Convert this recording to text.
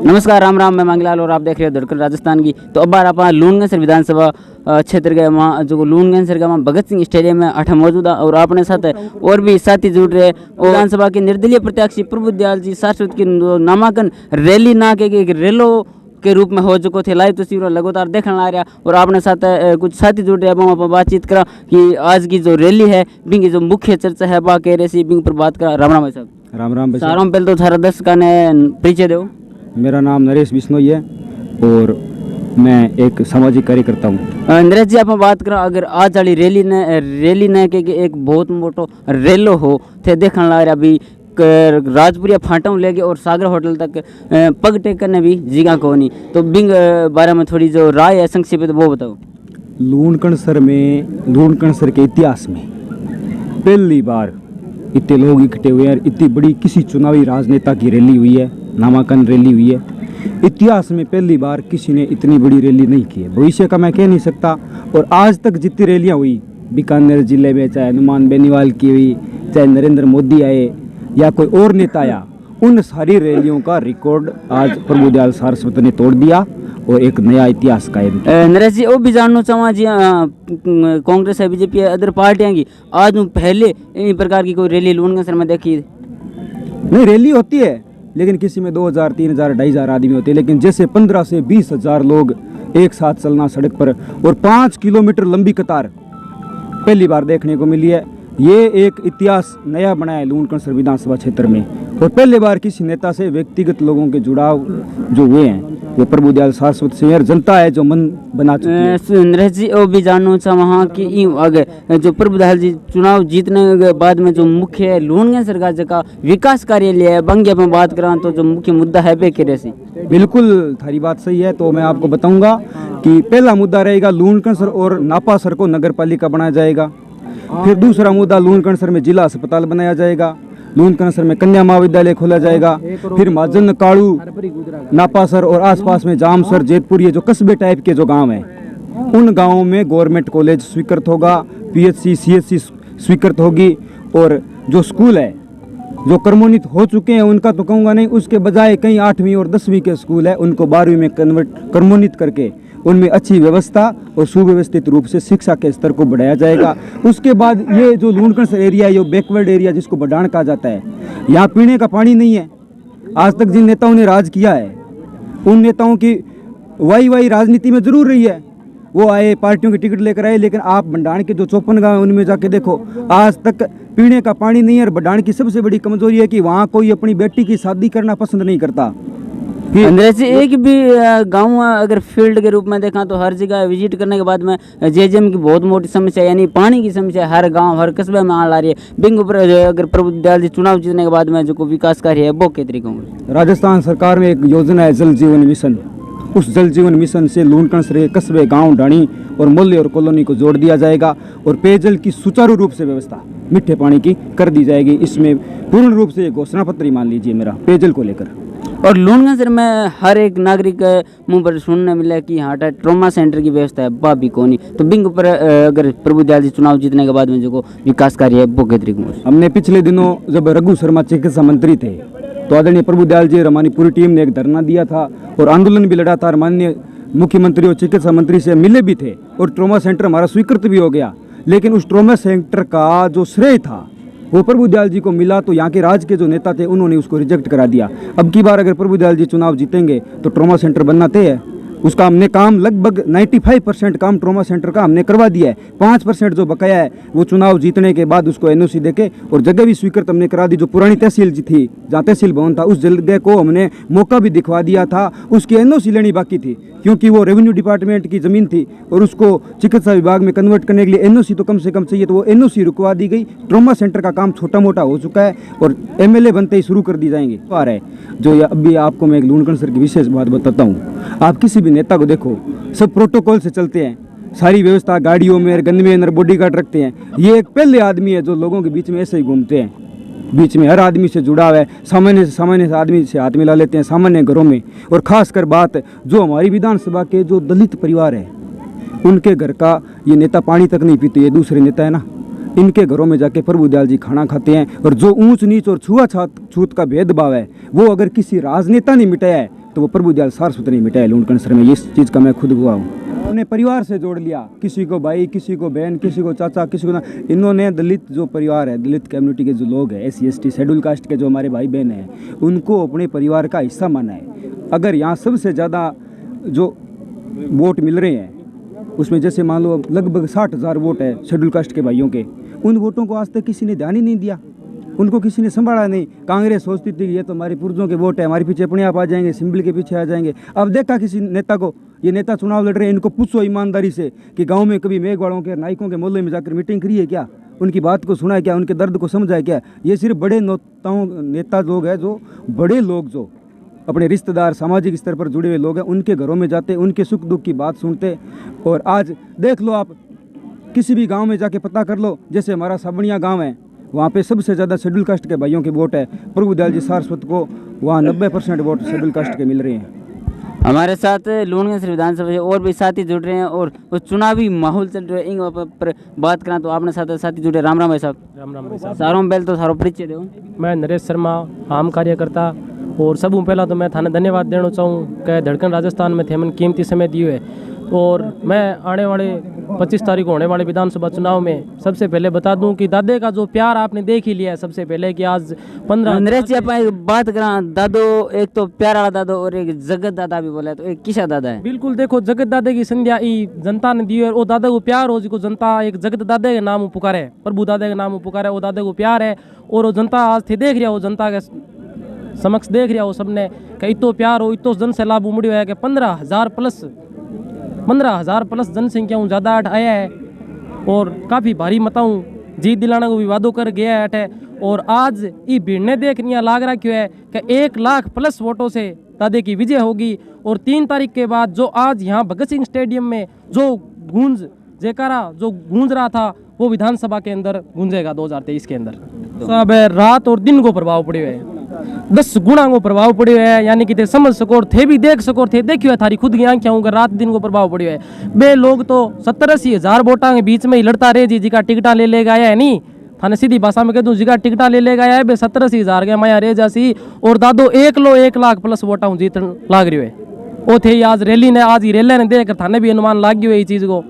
नमस्कार, राम राम। मैं मंगलाल और आप देख रहे हो धड़कन राजस्थान की। तो अब बार आप लूनगंज विधानसभा क्षेत्र के वहाँ जो लूनगंज के वहाँ भगत सिंह स्टेडियम में अठा मौजूद है और अपने साथ और भी साथी जुड़ रहे और विधानसभा के निर्दलीय प्रत्याशी प्रभु दयाल जी शाश्वत की नामांकन रैली ना के एक रेलो के रूप में हो चुको थे। लाइव तस्वीर लगातार देखने आ रहा और अपने साथ कुछ साथी जुड़ रहे हैं। बातचीत करा कि आज की जो रैली है बिंग जो मुख्य चर्चा है बा कह रहे बिंग पर बात करा। राम राम भाई साहब। राम राम भाई साहब। सारों पहले तो थारा दर्शकों ने परिचय दो। मेरा नाम नरेश बिश्नोई है और मैं एक सामाजिक कार्यकर्ता हूँ। नरेश जी, आप बात करें अगर आज वाली रैली ने के एक बहुत मोटो रेलो हो थे देखने लग रहा अभी राजपुरिया फाटों लेके और सागर होटल तक पग टेक करने भी जगह को नहीं। तो बिंग बारे में थोड़ी जो राय है संक्षेप तो वो बताओ। लूनकणसर के इतिहास में पहली बार इतने लोग इकट्ठे हुए हैं। इतनी बड़ी किसी चुनावी राजनेता की रैली हुई है, नामांकन रैली हुई है। इतिहास में पहली बार किसी ने इतनी बड़ी रैली नहीं की है। भविष्य का मैं कह नहीं सकता। और आज तक जितनी रैलियां हुई बीकानेर जिले में, चाहे हनुमान बेनीवाल की हुई, चाहे नरेंद्र मोदी आए या कोई और नेता आया, उन सारी रैलियों का रिकॉर्ड आज प्रभु दयाल सारस्वत ने तोड़ दिया और एक नया इतिहास कायम किया। नरेश जी, वो भी जानना चाहूँगा जी, कांग्रेस है, बीजेपी है, अदर पार्टियां की आज पहले इन प्रकार की कोई रैली लूनगंज में देखी नहीं? रैली होती है लेकिन किसी में 2000, 3000, 2500 आदमी होते हैं, लेकिन जैसे 15 से 20,000 लोग एक साथ चलना सड़क पर और 5 किलोमीटर लंबी कतार पहली बार देखने को मिली है। ये एक इतिहास नया बना है लूनकणसर विधानसभा क्षेत्र में। और पहले बार किसी नेता से व्यक्तिगत लोगों के जुड़ाव जो हुए हैं वो प्रभु दयाल सारस्वत से जनता है जो मन बना चुकी है। नरेश जी, वो भी जानना चाह वहाँ की अगर जो प्रभु दयाल जी चुनाव जीतने के बाद में जो मुख्य लूनगंज सरकार का विकास कार्य लिया है बंगिया में बात करा तो जो मुख्य मुद्दा है बे के रेसी। बिल्कुल थारी बात सही है। तो मैं आपको बताऊंगा कि पहला मुद्दा रहेगा लूनकणसर और नापासर को नगर पालिका बनाया जाएगा। फिर दूसरा मुद्दा लूनकणसर में जिला अस्पताल बनाया जाएगा। लूनकणसर में कन्या महाविद्यालय खोला जाएगा। फिर माजन, काड़ू, नापासर और आसपास में जामसर, जेतपुर, ये जो कस्बे टाइप के जो गांव हैं उन गांवों में गवर्नमेंट कॉलेज स्वीकृत होगा, पीएचसी, सीएचसी स्वीकृत होगी। और जो स्कूल है जो क्रमोन्नत हो चुके हैं उनका तो कहूँगा नहीं, उसके बजाय कई 8वीं और 10वीं के स्कूल है उनको 12वीं में क्रमोन्नत करके उनमें अच्छी व्यवस्था और सुव्यवस्थित रूप से शिक्षा के स्तर को बढ़ाया जाएगा। उसके बाद ये जो लूनकणसर एरिया है, ये बैकवर्ड एरिया जिसको बडाण कहा जाता है, यहाँ पीने का पानी नहीं है। आज तक जिन नेताओं ने राज किया है उन नेताओं की वाई राजनीति में जरूर रही है। वो आए, पार्टियों की टिकट लेकर आए, लेकिन आप बडाण के जो 54 गाँव हैं उनमें जाके देखो आज तक पीने का पानी नहीं है। और बडाण की सबसे बड़ी कमजोरी है कि वहाँ कोई अपनी बेटी की शादी करना पसंद नहीं करता। नरेश जी, एक भी गांव अगर फील्ड के रूप में देखा तो हर जगह विजिट करने के बाद में जेजेएम की बहुत मोटी समस्या यानी पानी की समस्या हर गांव हर कस्बे में आ रही है। बिंग ऊपर अगर प्रभु दयाल जी चुनाव जीतने के बाद में जो विकास कार्य है वो के तरीके होंगे। राजस्थान सरकार में एक योजना है जल जीवन मिशन। उस जल जीवन मिशन से लूनकणसर के कस्बे, गाँव, ढाणी और मोहल्ले और कॉलोनी को जोड़ दिया जाएगा और पेयजल की सुचारू रूप से व्यवस्था मीठे पानी की कर दी जाएगी। इसमें पूर्ण रूप से घोषणा पत्र ही मान लीजिए मेरा पेयजल को लेकर। और लूनगंज में हर एक नागरिक मुंह पर सुनने मिला कि यहाँ ट्रॉमा सेंटर की व्यवस्था है बाबी कोनी। तो बिंग पर अगर प्रभु दयाल जी चुनाव जीतने के बाद में जो विकास कार्य है वो के तरीके हमने पिछले दिनों जब रघु शर्मा चिकित्सा मंत्री थे तो आदरणीय प्रभु दयाल जी और हमारी पूरी टीम ने एक धरना दिया था और आंदोलन भी लड़ा था। माननीय मुख्यमंत्री और चिकित्सा मंत्री से मिले भी थे और ट्रॉमा सेंटर हमारा स्वीकृत भी हो गया। लेकिन उस ट्रॉमा सेंटर का जो श्रेय था वो प्रभु दयाल जी को मिला, तो यहाँ के राज्य के जो नेता थे उन्होंने उसको रिजेक्ट करा दिया। अब की बार अगर प्रभु दयाल जी चुनाव जीतेंगे तो ट्रॉमा सेंटर बनना तय है। उसका हमने काम लगभग 95% काम ट्रॉमा सेंटर का हमने करवा दिया है। 5% जो बकाया है वो चुनाव जीतने के बाद उसको एनओसी देके और जगह भी स्वीकृत हमने करा दी। जो पुरानी तहसील जी थी जहाँ तहसील भवन था उस जगह को हमने मौका भी दिखवा दिया था। उसकी एनओसी लेनी बाकी थी क्योंकि वो रेवेन्यू डिपार्टमेंट की ज़मीन थी और उसको चिकित्सा विभाग में कन्वर्ट करने के लिए एनओसी तो कम से कम चाहिए, तो वो एनओसी रुकवा दी गई। ट्रॉमा सेंटर का काम छोटा मोटा हो चुका है और एमएलए बनते ही शुरू कर दी जाएंगे। आ रहा है जो अभी आपको मैं एक लूनकणसर की विशेष बात बताता हूँ। आप किसी भी नेता को देखो सब प्रोटोकॉल से चलते हैं, सारी व्यवस्था गाड़ियों में, गन में अंदर बॉडीगार्ड रखते हैं। ये एक पहले आदमी है जो लोगों के बीच में ऐसे ही घूमते हैं, बीच में हर आदमी से जुड़ा हुआ है, सामान्य से आदमी से हाथ मिला लेते हैं सामान्य घरों में। और खासकर बात जो हमारी विधानसभा के जो दलित परिवार है उनके घर का ये नेता पानी तक नहीं पीते। ये दूसरे नेता है ना, इनके घरों में जाके प्रभु दयाल जी खाना खाते हैं। और जो ऊंच नीच और छुआछूत का भेदभाव है वो अगर किसी राजनेता ने मिटाया है तो वो प्रभुदयाल सारस्वत ने मिटाया लूण कैंसर में। इस चीज़ का मैं खुद हुआ हूँ। उन्होंने परिवार से जोड़ लिया, किसी को भाई, किसी को बहन, किसी को चाचा, किसी को ना। इन्होंने दलित जो परिवार है, दलित कम्युनिटी के जो लोग हैं, SC ST शेड्यूल कास्ट के जो हमारे भाई बहन हैं, उनको अपने परिवार का हिस्सा माना है। अगर यहाँ सबसे ज़्यादा जो वोट मिल रहे हैं उसमें जैसे मान लो लगभग 60,000 वोट है शेड्यूल कास्ट के भाइयों के, उन वोटों को आज तक किसी ने ध्यान ही नहीं दिया, उनको किसी ने संभाला नहीं। कांग्रेस सोचती थी कि ये तो हमारे पुरजों के वोट है, हमारे पीछे अपने आप आ जाएंगे, सिंबल के पीछे आ जाएंगे। अब देखा किसी नेता को, ये नेता चुनाव लड़ रहे हैं, इनको पूछो ईमानदारी से कि गांव में कभी मेघवाड़ों के, नाइकों के मोहल्ले में जाकर मीटिंग करी है क्या? उनकी बात को सुना है क्या? उनके दर्द को समझा है क्या? ये सिर्फ बड़े नेता लोग हैं, जो बड़े लोग जो अपने रिश्तेदार, सामाजिक स्तर पर जुड़े हुए लोग हैं, उनके घरों में जाते, उनके सुख दुख की बात सुनते। और आज देख लो, आप किसी भी गांव में जाके पता कर लो, जैसे हमारा साबणिया गांव है, वहाँ पे सबसे ज़्यादा शेड्यूल कास्ट के भाइयों के वोट है। प्रभुदयाल जी सारस्वत को वहाँ 90% वोट शेड्यूल कास्ट के मिल रहे हैं। हमारे साथ लूणगंज विधानसभा से और भी साथी जुड़ रहे हैं और वो चुनावी माहौल चल रहा है, इन पर बात करें तो आपने साथ साथी जुड़े। राम राम भाई साहब। राम राम भाई साहब। सारों पहले तो सारो परिचय दो। मैं नरेश शर्मा, आम कार्यकर्ता। और सबू पहला तो मैं थाने धन्यवाद देना चाहूँ कि धड़कन राजस्थान में थे, मन कीमती समय दिए है। और मैं आने वाले 25 तारीख को होने वाले विधानसभा चुनाव में सबसे पहले बता दूं कि दादे का जो प्यार आपने देख ही लिया है। सबसे पहले कि आज 15 नरेश जी अपन बात करें, दादो एक तो प्यार वाला दादो और एक जगत दादा भी बोला, तो एक किसा दादा है? बिल्कुल, देखो जगत दादे की संध्या ई जनता ने दी है, और वो दादा को प्यार हो जिसको जनता एक जगत दादे के नाम पुकारे, प्रभु दादे के नाम पुकारे, वो दादे को प्यार है। और वो जनता आज थे देख रहा हो, जनता के समक्ष देख रहा हो सबने कि इतो प्यार हो, इतो जन से लाभ उमड़ियो है कि 15,000 प्लस जनसंख्या ज़्यादा आया है। और काफ़ी भारी मताऊँ जीत दिलाने को भी वादों कर गया है अठे। और आज ये भीड़ देख नहीं लाग रहा क्यों है कि 1 लाख प्लस वोटों से दादे की विजय होगी। और 3 तारीख के बाद जो आज यहाँ भगत सिंह स्टेडियम में जो जयकारा जो गूंज रहा था, वो विधानसभा के अंदर गूंजेगा 2023 के अंदर। सब रात और दिन को प्रभाव पड़े हुए है, 10 गुणा को प्रभाव पड़े हुए है। यानी कि थे समझ सको थे भी देख सको थे देखियो है थारी खुद की आंखें होकर रात दिन को प्रभाव पड़े हुए है। बे लोग तो 70-80 हज़ार वोटा के बीच में ही लड़ता रहे जी, जिका टिकटा ले लेगा या नहीं। थाने सीधी भाषा में कह दूं, जिका टिकटा ले लेगा या बे 70-80 हज़ार के माया रह जासी। और दादो 1 लाख प्लस वोटा जीतन लाग रही है। वो थे आज रैली ने, आज ही रैली ने देख थाने भी अनुमान लाग गयो है ये चीज़ को।